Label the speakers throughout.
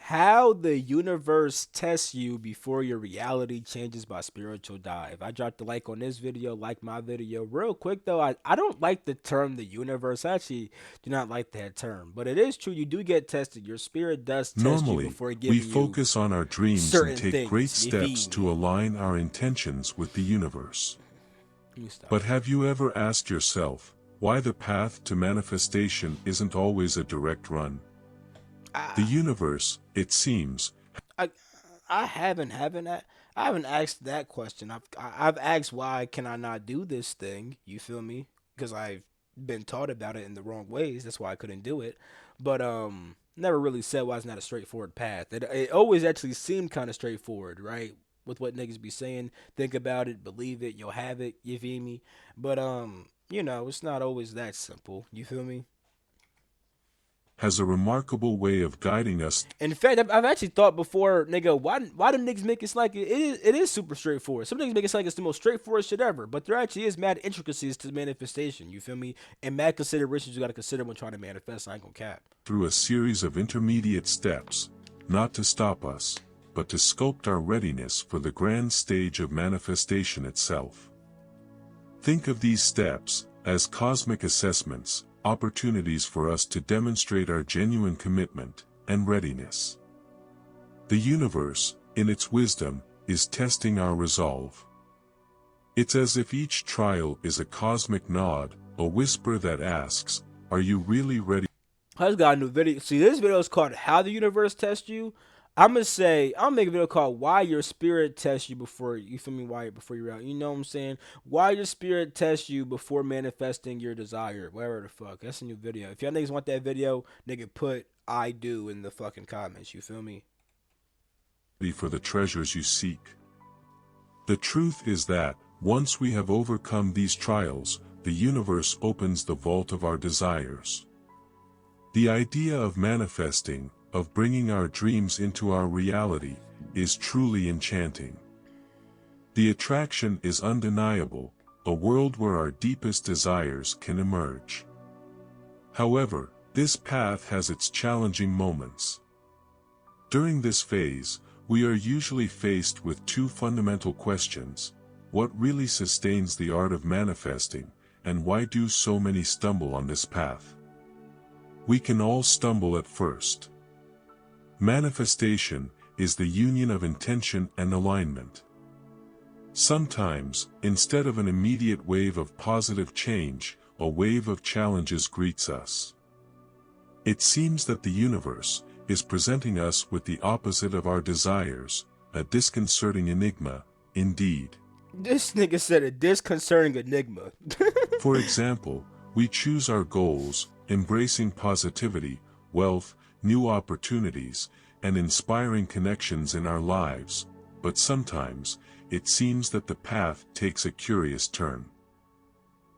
Speaker 1: How the universe tests you before your reality changes by spiritual dive. I dropped a like on this video, like my video. Real quick though, I don't like the term the universe. I actually do not like that term. But it is true, you do get tested. Your spirit does test you
Speaker 2: Normally,
Speaker 1: before
Speaker 2: we
Speaker 1: giving you
Speaker 2: focus on our dreams and
Speaker 1: certain
Speaker 2: take great
Speaker 1: things. You
Speaker 2: steps
Speaker 1: feel
Speaker 2: to
Speaker 1: me?
Speaker 2: align our intentions with the universe.
Speaker 1: Let me stop.
Speaker 2: But have you ever asked yourself, why the path to manifestation isn't always a direct run? The
Speaker 1: I
Speaker 2: universe, it seems,
Speaker 1: I I haven't asked that question. I've asked why can I not do this thing? You feel me? Because I've been taught about it in the wrong ways. That's why I couldn't do it. But never really said why it's not a straightforward path. It always actually seemed kind of straightforward, right? With what niggas be saying, think about it, believe it, you'll have it. You feel me? But it's not always that simple. You feel me?
Speaker 2: has a remarkable way of guiding us
Speaker 1: In fact, I've actually thought before, nigga, why do niggas make it like it is super straightforward? Some niggas make it like it's the most straightforward shit ever, but there actually is mad intricacies to manifestation. You feel me? And mad considerations you gotta consider when trying to manifest. I ain't gonna cap.
Speaker 2: through a series of intermediate steps, not to stop us, but to sculpt our readiness for the grand stage of manifestation itself. Think of these steps as cosmic assessments, opportunities for us to demonstrate our genuine commitment and readiness. The universe, in its wisdom, is testing our resolve. It's as if each trial is a cosmic nod, a whisper that asks, "Are you really ready?"
Speaker 1: I just got a new video. See, this video is called "How the Universe Tests You." I'll make a video called "Why Your Spirit Tests You Before You Feel Me? Why before you're out." You know what I'm saying? Why your spirit tests you before manifesting your desire. Whatever the fuck. That's a new video. If y'all niggas want that video, nigga, put "I do" in the fucking comments. You feel me?
Speaker 2: For the treasures you seek. The truth is that, once we have overcome these trials, the universe opens the vault of our desires. The idea of manifesting, of bringing our dreams into our reality, is truly enchanting. The attraction is undeniable, a world where our deepest desires can emerge. However, this path has its challenging moments. During this phase, we are usually faced with two fundamental questions: what really sustains the art of manifesting, and why do so many stumble on this path? We can all stumble at first. Manifestation is the union of intention and alignment. Sometimes, instead of an immediate wave of positive change, a wave of challenges greets us. It seems that the universe is presenting us with the opposite of our desires, a disconcerting enigma, indeed.
Speaker 1: This nigga said a disconcerting enigma.
Speaker 2: For example, we choose our goals, embracing positivity, wealth, new opportunities, and inspiring connections in our lives, but sometimes, it seems that the path takes a curious turn.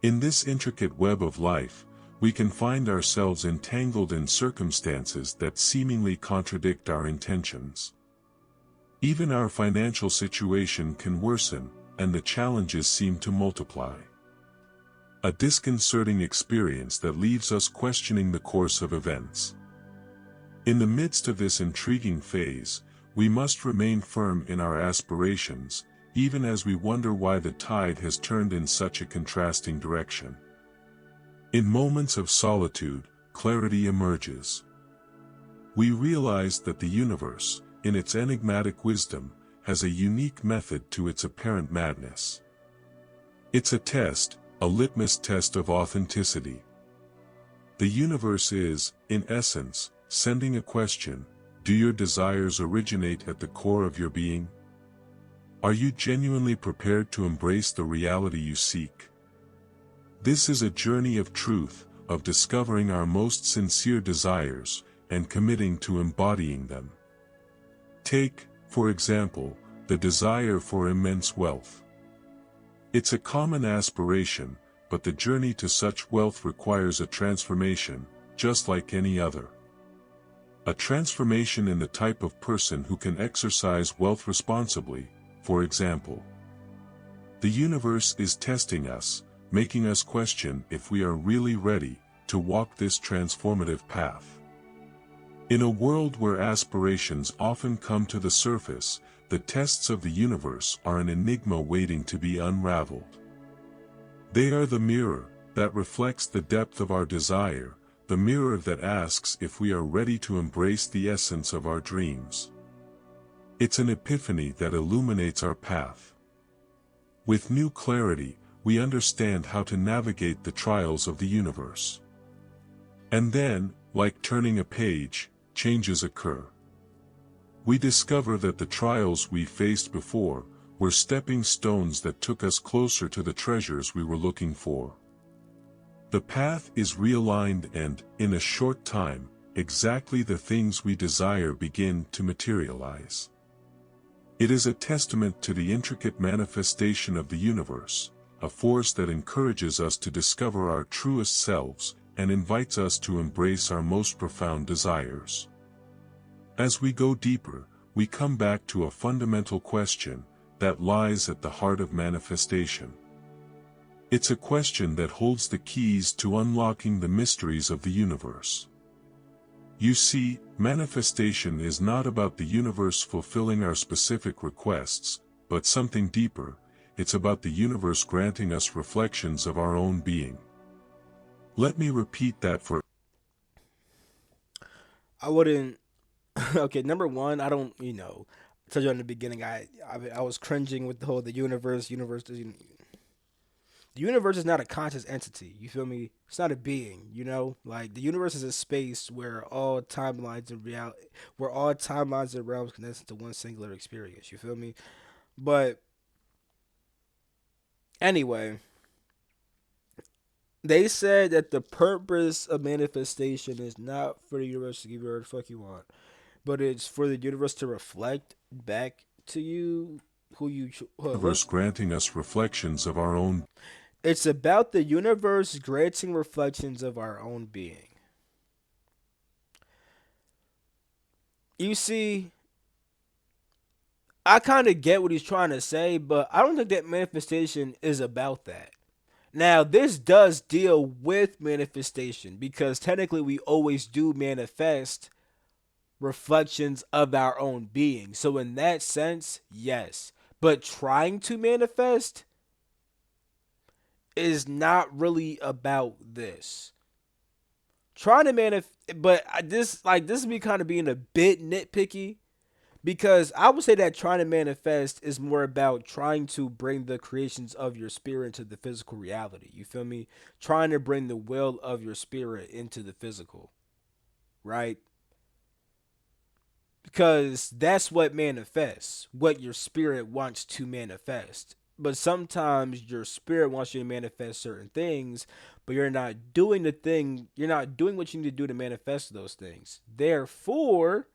Speaker 2: In this intricate web of life, we can find ourselves entangled in circumstances that seemingly contradict our intentions. Even our financial situation can worsen, and the challenges seem to multiply. A disconcerting experience that leaves us questioning the course of events. In the midst of this intriguing phase, we must remain firm in our aspirations, even as we wonder why the tide has turned in such a contrasting direction. In moments of solitude, clarity emerges. We realize that the universe, in its enigmatic wisdom, has a unique method to its apparent madness. It's a test, a litmus test of authenticity. The universe is, in essence, sending a question: do your desires originate at the core of your being? Are you genuinely prepared to embrace the reality you seek? This is a journey of truth, of discovering our most sincere desires, and committing to embodying them. Take, for example, the desire for immense wealth. It's a common aspiration, but the journey to such wealth requires a transformation, just like any other. A transformation in the type of person who can exercise wealth responsibly, for example. The universe is testing us, making us question if we are really ready to walk this transformative path. In a world where aspirations often come to the surface, the tests of the universe are an enigma waiting to be unraveled. They are the mirror that reflects the depth of our desire, the mirror that asks if we are ready to embrace the essence of our dreams. It's an epiphany that illuminates our path. With new clarity, we understand how to navigate the trials of the universe. And then, like turning a page, changes occur. We discover that the trials we faced before were stepping stones that took us closer to the treasures we were looking for. The path is realigned and, in a short time, exactly the things we desire begin to materialize. It is a testament to the intricate manifestation of the universe, a force that encourages us to discover our truest selves and invites us to embrace our most profound desires. As we go deeper, we come back to a fundamental question that lies at the heart of manifestation. It's a question that holds the keys to unlocking the mysteries of the universe. You see, manifestation is not about the universe fulfilling our specific requests, but something deeper. It's about the universe granting us reflections of our own being. Let me repeat that for
Speaker 1: I wouldn't. Okay, number one, I don't. I told you in the beginning, I was cringing with the whole the universe. The universe is not a conscious entity. You feel me? It's not a being. Like the universe is a space where all timelines and realms condense into one singular experience. You feel me? But anyway, they said that the purpose of manifestation is not for the universe to give you whatever the fuck you want, but it's for the universe to reflect back to you who you.
Speaker 2: the universe granting us reflections of our own.
Speaker 1: It's about the universe granting reflections of our own being. You see, I kind of get what he's trying to say, but I don't think that manifestation is about that. Now, this does deal with manifestation because technically we always do manifest reflections of our own being. So, in that sense, yes. But trying to manifest is not really about this. Trying to manifest, but this is me kind of being a bit nitpicky because I would say that trying to manifest is more about trying to bring the creations of your spirit into the physical reality. You feel me? Trying to bring the will of your spirit into the physical, right? Because that's what manifests, what your spirit wants to manifest. But sometimes your spirit wants you to manifest certain things, but you're not doing what you need to do to manifest those things. Therefore,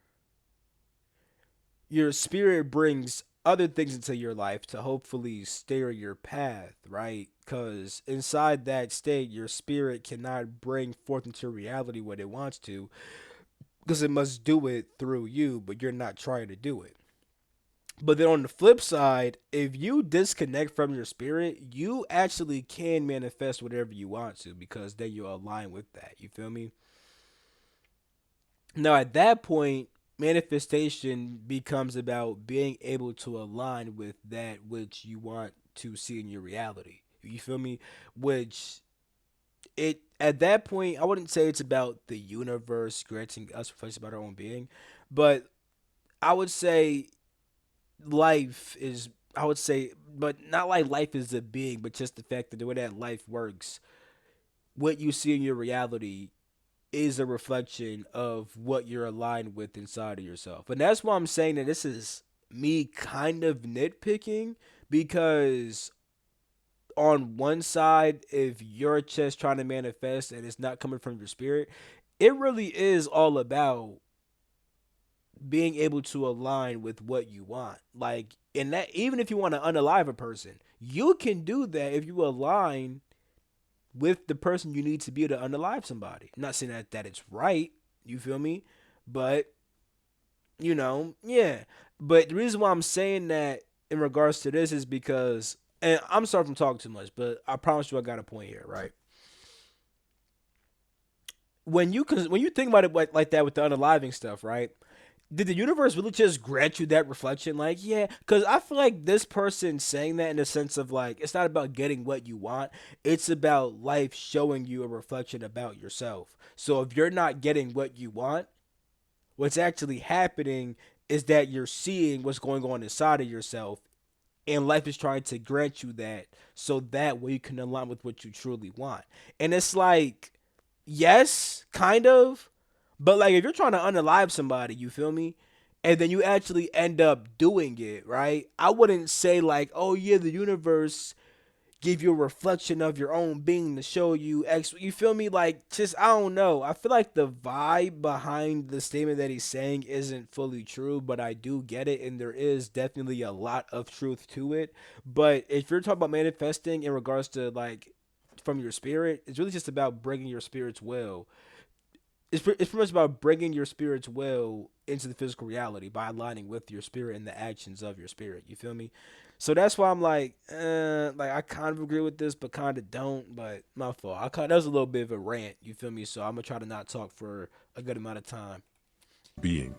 Speaker 1: your spirit brings other things into your life to hopefully steer your path, right? Because inside that state, your spirit cannot bring forth into reality what it wants to, because it must do it through you, but you're not trying to do it. But then on the flip side, if you disconnect from your spirit, you actually can manifest whatever you want to because then you align with that. You feel me? Now, at that point, manifestation becomes about being able to align with that which you want to see in your reality. You feel me? Which it at that point, I wouldn't say it's about the universe granting us reflections about our own being, but I would say life is. I would say, but not like life is a being, but just the fact that the way that life works, what you see in your reality is a reflection of what you're aligned with inside of yourself. And that's why I'm saying that this is me kind of nitpicking because on one side, if you're just trying to manifest and it's not coming from your spirit, it really is all about being able to align with what you want. Like, and that even if you want to unalive a person, you can do that if you align with the person you need to be to unalive somebody. I'm not saying that it's right, you feel me? But yeah. But the reason why I'm saying that in regards to this is because, and I'm sorry from talking too much, but I promise you I got a point here, right? when you think about it like that with the unaliving stuff, right? Did the universe really just grant you that reflection? Like, yeah, because I feel like this person saying that in the sense of like, it's not about getting what you want, it's about life showing you a reflection about yourself. So if you're not getting what you want, what's actually happening is that you're seeing what's going on inside of yourself, and life is trying to grant you that so that way you can align with what you truly want. And it's like, yes, kind of, but like if you're trying to unalive somebody, you feel me? And then you actually end up doing it, right? I wouldn't say like, oh yeah, the universe give you a reflection of your own being to show you X. You feel me? Like, just, I don't know. I feel like the vibe behind the statement that he's saying isn't fully true, but I do get it, and there is definitely a lot of truth to it. But if you're talking about manifesting in regards to like from your spirit, it's really just about bringing your spirit's will. It's pretty much about bringing your spirit's will into the physical reality by aligning with your spirit and the actions of your spirit. You feel me? So that's why I'm like I kind of agree with this, but kind of don't. But my fault. That was a little bit of a rant. You feel me? So I'm gonna try to not talk for a good amount of time.
Speaker 2: being.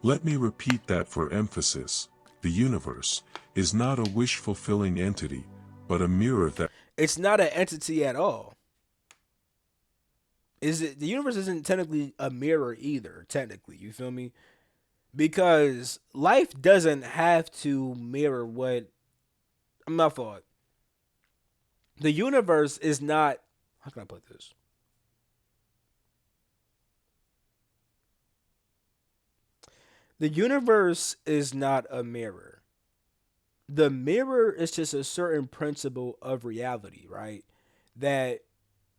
Speaker 2: Let me repeat that for emphasis. The universe is not a wish-fulfilling entity, but a mirror that
Speaker 1: It's not an entity at all. Is it? The universe isn't technically a mirror either. Technically, you feel me? Because life doesn't have to mirror what. My fault. The universe is not. How can I put this? The universe is not a mirror. The mirror is just a certain principle of reality, right? That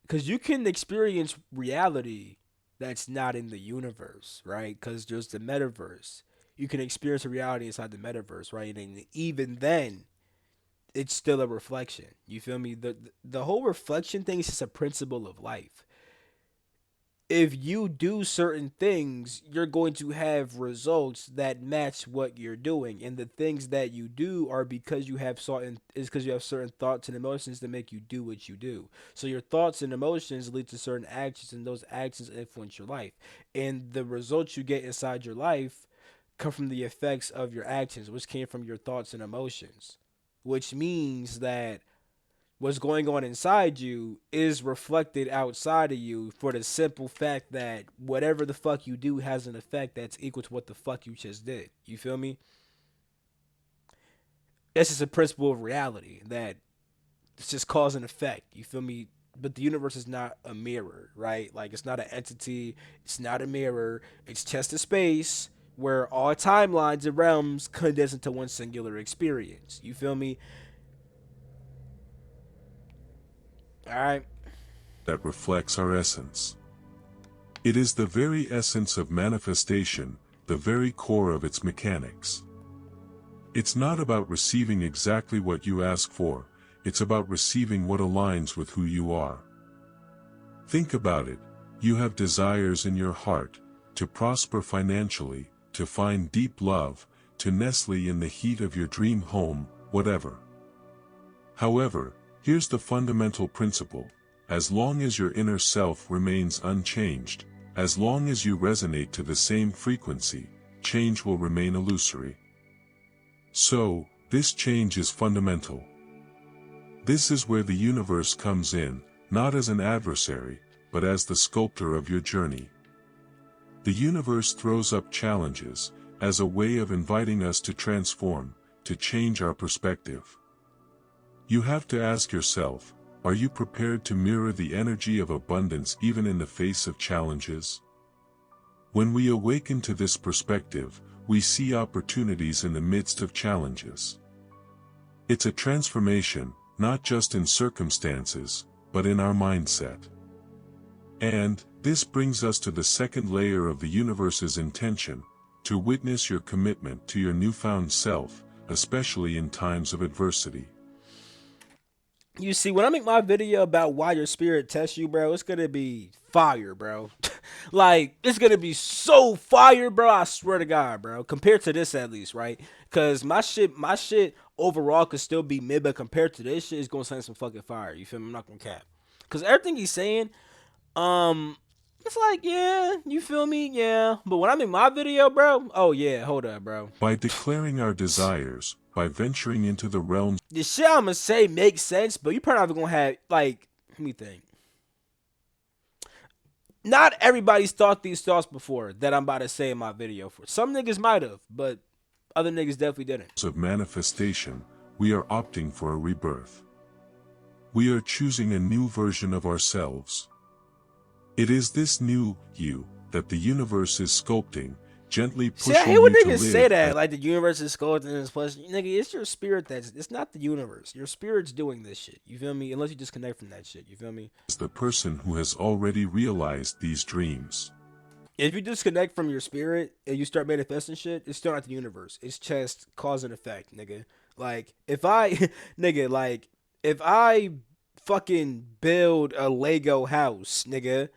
Speaker 1: because you can experience reality that's not in the universe, right? Because there's the metaverse. You can experience a reality inside the metaverse, right? And even then, it's still a reflection. You feel me? The whole reflection thing is just a principle of life. If you do certain things, you're going to have results that match what you're doing. And the things that you do are because you have certain thoughts and emotions that make you do what you do. So your thoughts and emotions lead to certain actions, and those actions influence your life. And the results you get inside your life come from the effects of your actions, which came from your thoughts and emotions. Which means that what's going on inside you is reflected outside of you for the simple fact that whatever the fuck you do has an effect that's equal to what the fuck you just did. You feel me? It's just a principle of reality that it's just cause and effect. You feel me? But the universe is not a mirror, right? Like it's not an entity. It's not a mirror. It's just a space where all timelines and realms condense into one singular experience. You feel me? All right.
Speaker 2: reflects our essence. It is the very essence of manifestation, the very core of its mechanics. It's not about receiving exactly what you ask for, it's about receiving what aligns with who you are. Think about it, you have desires in your heart, to prosper financially, to find deep love, to nestle in the heat of your dream home, whatever. However, here's the fundamental principle. As long as your inner self remains unchanged, as long as you resonate to the same frequency, change will remain illusory. So, this change is fundamental. This is where the universe comes in, not as an adversary, but as the sculptor of your journey. The universe throws up challenges, as a way of inviting us to transform, to change our perspective. You have to ask yourself, are you prepared to mirror the energy of abundance even in the face of challenges? When we awaken to this perspective, we see opportunities in the midst of challenges. It's a transformation, not just in circumstances, but in our mindset. And, this brings us to the second layer of the universe's intention, to witness your commitment to your newfound self, especially in times of adversity.
Speaker 1: You see, when I make my video about why your spirit tests you, bro, it's gonna be fire, bro. Like, it's gonna be so fire, bro. I swear to God, bro. Compared to this, at least, right? Cause my shit overall could still be mid, but compared to this shit, it's gonna send some fucking fire. You feel me? I'm not gonna cap. Cause everything he's saying, It's like, yeah, you feel me? Yeah. But when I'm in my video, bro, oh yeah, hold up, bro.
Speaker 2: By declaring our desires, by venturing into the realms
Speaker 1: The shit I'ma say makes sense, but you probably gonna have, like, let me think. Not everybody's thought these thoughts before that I'm about to say in my video. For some niggas might have, but other niggas definitely didn't.
Speaker 2: of manifestation, we are opting for a rebirth. We are choosing a new version of ourselves. It is this new you that the universe is sculpting, gently
Speaker 1: See, I
Speaker 2: pushing
Speaker 1: hate when
Speaker 2: you to
Speaker 1: niggas say
Speaker 2: live
Speaker 1: that,
Speaker 2: as
Speaker 1: like the universe is sculpting this plus. Nigga, it's your spirit it's not the universe. Your spirit's doing this shit. You feel me? Unless you disconnect from that shit. You feel me?
Speaker 2: the person who has already realized these dreams.
Speaker 1: If you disconnect from your spirit and you start manifesting shit, it's still not the universe. It's just cause and effect, nigga. Like if I, nigga, like if I fucking build a Lego house, nigga,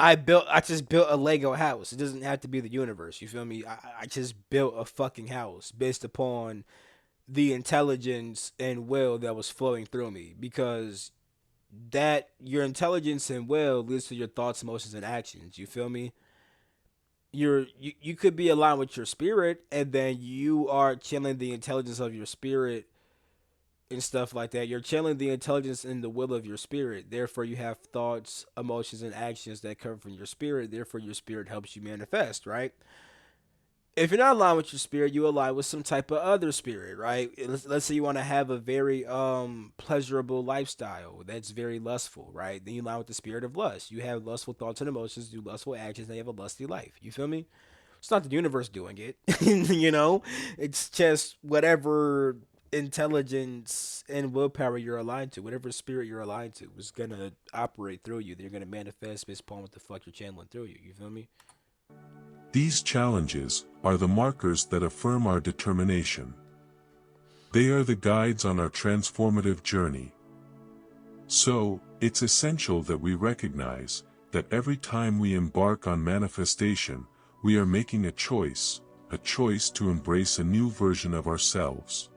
Speaker 1: I just built a Lego house. It doesn't have to be the universe. You feel me? I just built a fucking house based upon the intelligence and will that was flowing through me, because that your intelligence and will leads to your thoughts, emotions, and actions. You feel me? You could be aligned with your spirit, and then you are channeling the intelligence of your spirit and stuff like that. You're channeling the intelligence and the will of your spirit. Therefore, you have thoughts, emotions, and actions that come from your spirit. Therefore, your spirit helps you manifest, right? If you're not aligned with your spirit, you align with some type of other spirit, right? Let's say you want to have a very pleasurable lifestyle that's very lustful, right? Then you align with the spirit of lust. You have lustful thoughts and emotions, do lustful actions, and you have a lusty life. You feel me? It's not the universe doing it, you know. It's just whatever intelligence and willpower you're aligned to, whatever spirit you're aligned to, is gonna operate through you. They're gonna manifest based upon what the fuck you're channeling through you. You feel me?
Speaker 2: These challenges are the markers that affirm our determination. They are the guides on our transformative journey. So, it's essential that we recognize that every time we embark on manifestation, we are making a choice to embrace a new version of ourselves.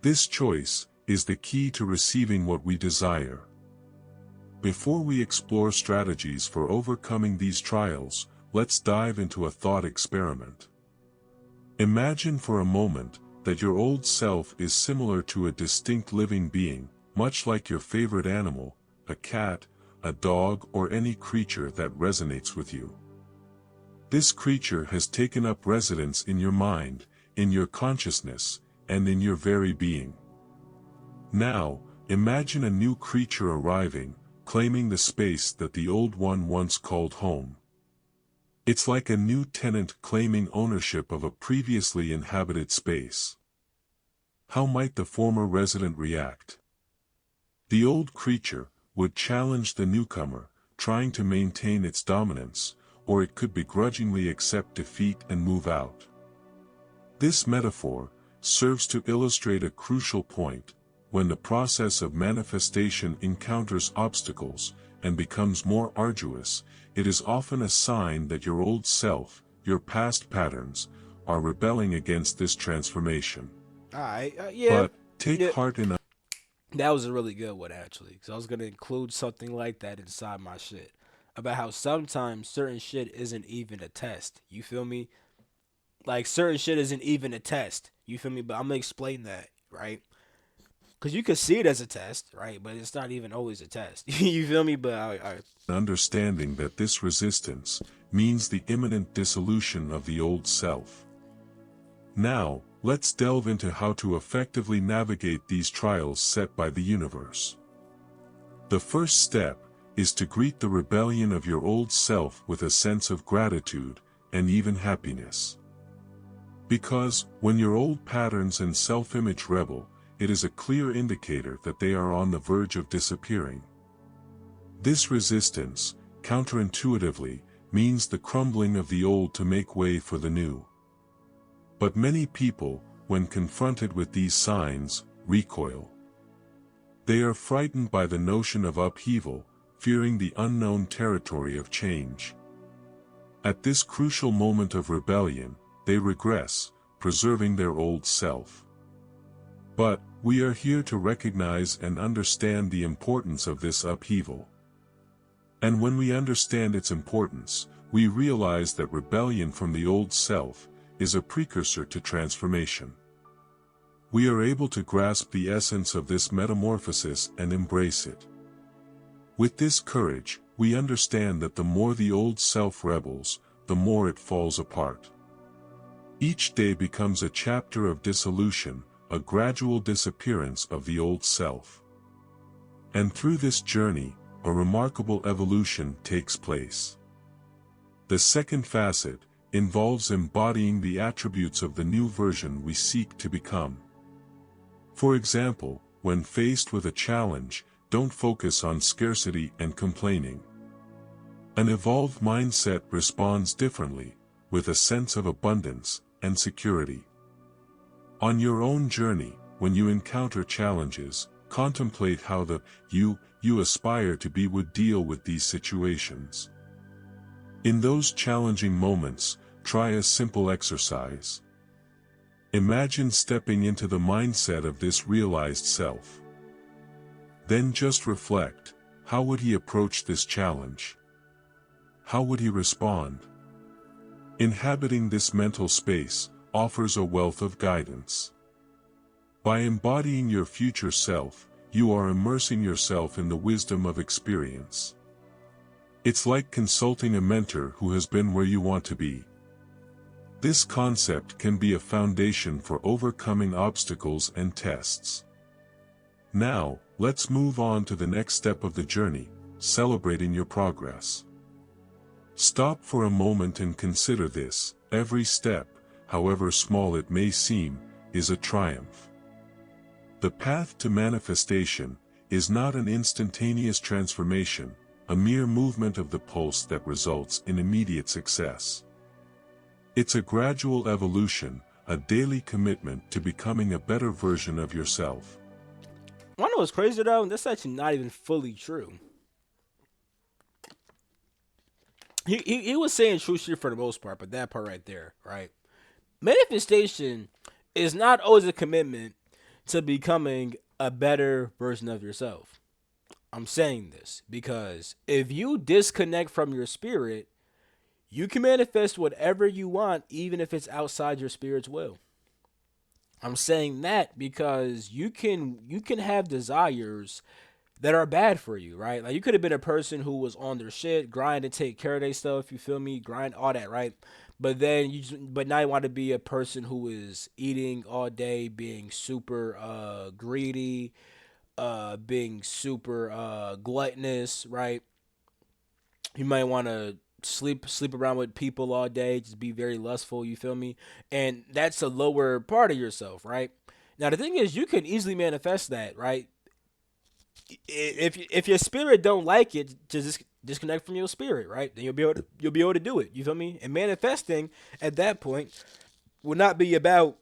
Speaker 2: This choice is the key to receiving what we desire. Before we explore strategies for overcoming these trials, let's dive into a thought experiment. Imagine for a moment that your old self is similar to a distinct living being, much like your favorite animal, a cat, a dog, or any creature that resonates with you. This creature has taken up residence in your mind, in your consciousness, and in your very being. Now, imagine a new creature arriving, claiming the space that the old one once called home. It's like a new tenant claiming ownership of a previously inhabited space. How might the former resident react? The old creature would challenge the newcomer, trying to maintain its dominance, or it could begrudgingly accept defeat and move out. This metaphor serves to illustrate a crucial point. When the process of manifestation encounters obstacles and becomes more arduous, it is often a sign that your old self, your past patterns, are rebelling against this transformation.
Speaker 1: All right, yeah,
Speaker 2: But take
Speaker 1: yeah.
Speaker 2: heart in
Speaker 1: That was a really good one, actually, because I was gonna include something like that inside my shit about how sometimes certain shit isn't even a test. You feel me? Like certain shit isn't even a test. You feel me? But I'm gonna explain that, right? Because you could see it as a test, right? But it's not even always a test. You feel me? But
Speaker 2: understanding that this resistance means the imminent dissolution of the old self. Now, let's delve into how to effectively navigate these trials set by the universe. The first step is to greet the rebellion of your old self with a sense of gratitude and even happiness. Because, when your old patterns and self-image rebel, it is a clear indicator that they are on the verge of disappearing. This resistance, counterintuitively, means the crumbling of the old to make way for the new. But many people, when confronted with these signs, recoil. They are frightened by the notion of upheaval, fearing the unknown territory of change. At this crucial moment of rebellion, they regress, preserving their old self. But, we are here to recognize and understand the importance of this upheaval. And when we understand its importance, we realize that rebellion from the old self is a precursor to transformation. We are able to grasp the essence of this metamorphosis and embrace it. With this courage, we understand that the more the old self rebels, the more it falls apart. Each day becomes a chapter of dissolution, a gradual disappearance of the old self. And through this journey, a remarkable evolution takes place. The second facet involves embodying the attributes of the new version we seek to become. For example, when faced with a challenge, don't focus on scarcity and complaining. An evolved mindset responds differently, with a sense of abundance and security. On your own journey, when you encounter challenges, contemplate how the you aspire to be would deal with these situations. In those challenging moments, try a simple exercise. Imagine stepping into the mindset of this realized self. Then just reflect, how would he approach this challenge? How would he respond? Inhabiting this mental space offers a wealth of guidance. By embodying your future self, you are immersing yourself in the wisdom of experience. It's like consulting a mentor who has been where you want to be. This concept can be a foundation for overcoming obstacles and tests. Now, let's move on to the next step of the journey, celebrating your progress. Stop for a moment and consider this: every step, however small it may seem, is a triumph. The path to manifestation is not an instantaneous transformation, a mere movement of the pulse that results in immediate success. It's a gradual evolution, a daily commitment to becoming a better version of yourself.
Speaker 1: I know what's crazy though? That's actually not even fully true. He was saying true shit for the most part, but that part right there, right? Manifestation is not always a commitment to becoming a better version of yourself. I'm saying this because if you disconnect from your spirit, you can manifest whatever you want, even if it's outside your spirit's will. I'm saying that because you can have desires that are bad for you, right? Like you could have been a person who was on their shit, grind and take care of their stuff, you feel me? Grind all that, right? But now you want to be a person who is eating all day, being super greedy, being super gluttonous, right? You might want to sleep around with people all day, just be very lustful, you feel me? And that's a lower part of yourself, right? Now the thing is, you can easily manifest that, right? If your spirit don't like it, just disconnect from your spirit, right? Then you'll be able to do it. You feel me? And manifesting at that point will not be about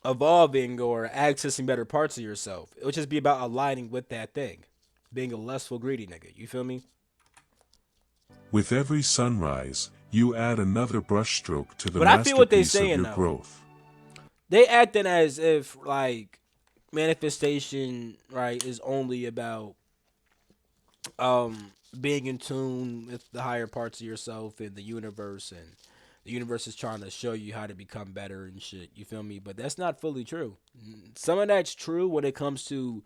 Speaker 1: evolving or accessing better parts of yourself. It'll just be about aligning with that thing, being a lustful, greedy nigga. You feel me?
Speaker 2: With every sunrise, you add another brushstroke to the
Speaker 1: But I feel what they
Speaker 2: masterpiece of
Speaker 1: saying
Speaker 2: your
Speaker 1: though.
Speaker 2: growth.
Speaker 1: They acting as if like manifestation, right, is only about being in tune with the higher parts of yourself and the universe, and the universe is trying to show you how to become better and shit. You feel me? But that's not fully true. Some of that's true when it comes to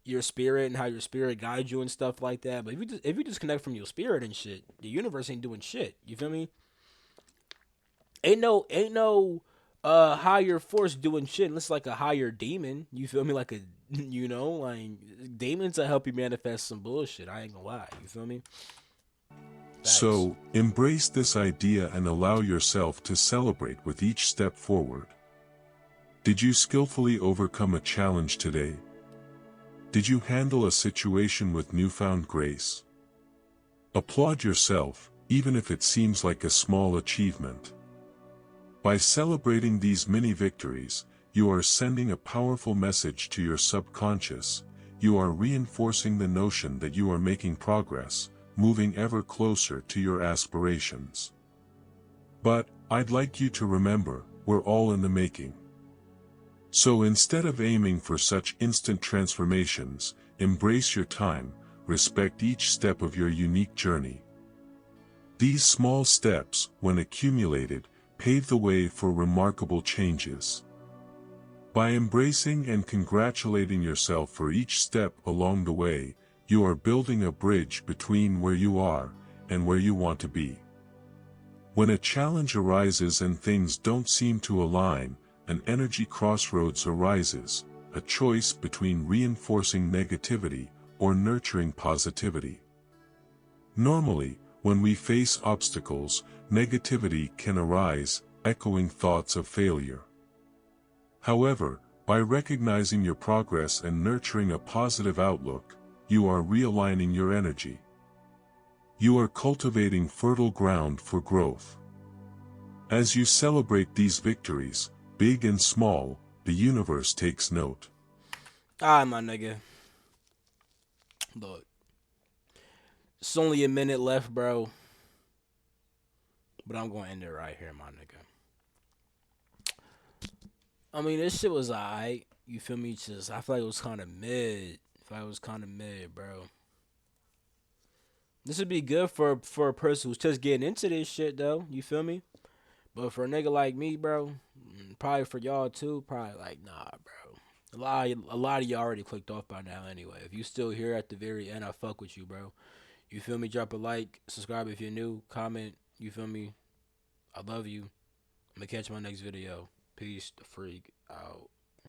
Speaker 1: your spirit and how your spirit guides you and stuff like that. But if you disconnect from your spirit and shit, the universe ain't doing shit. You feel me? Ain't no higher force doing shit unless like a higher demon. You feel me? Like a like demons will help you manifest some bullshit. I ain't gonna lie. You feel me? Facts.
Speaker 2: So, embrace this idea and allow yourself to celebrate with each step forward. Did you skillfully overcome a challenge today? Did you handle a situation with newfound grace? Applaud yourself, even if it seems like a small achievement. By celebrating these mini victories, you are sending a powerful message to your subconscious. You are reinforcing the notion that you are making progress, moving ever closer to your aspirations. But, I'd like you to remember, we're all in the making. So instead of aiming for such instant transformations, embrace your time, respect each step of your unique journey. These small steps, when accumulated, pave the way for remarkable changes. By embracing and congratulating yourself for each step along the way, you are building a bridge between where you are and where you want to be. When a challenge arises and things don't seem to align, an energy crossroads arises, a choice between reinforcing negativity or nurturing positivity. Normally, when we face obstacles, negativity can arise, echoing thoughts of failure. However, by recognizing your progress and nurturing a positive outlook, you are realigning your energy. You are cultivating fertile ground for growth. As you celebrate these victories, big and small, the universe takes note.
Speaker 1: Alright, my nigga. Look, it's only a minute left, bro. But I'm going to end it right here, my nigga. I mean, this shit was alright. You feel me? Just, I feel like it was kind of mid. Bro. This would be good for a person who's just getting into this shit, though. You feel me? But for a nigga like me, bro, probably for y'all too, probably like, nah, bro. A lot of you already clicked off by now anyway. If you still here at the very end, I fuck with you, bro. You feel me? Drop a like, subscribe if you're new, comment. You feel me? I love you. I'm gonna catch my next video. Peace, the freak out.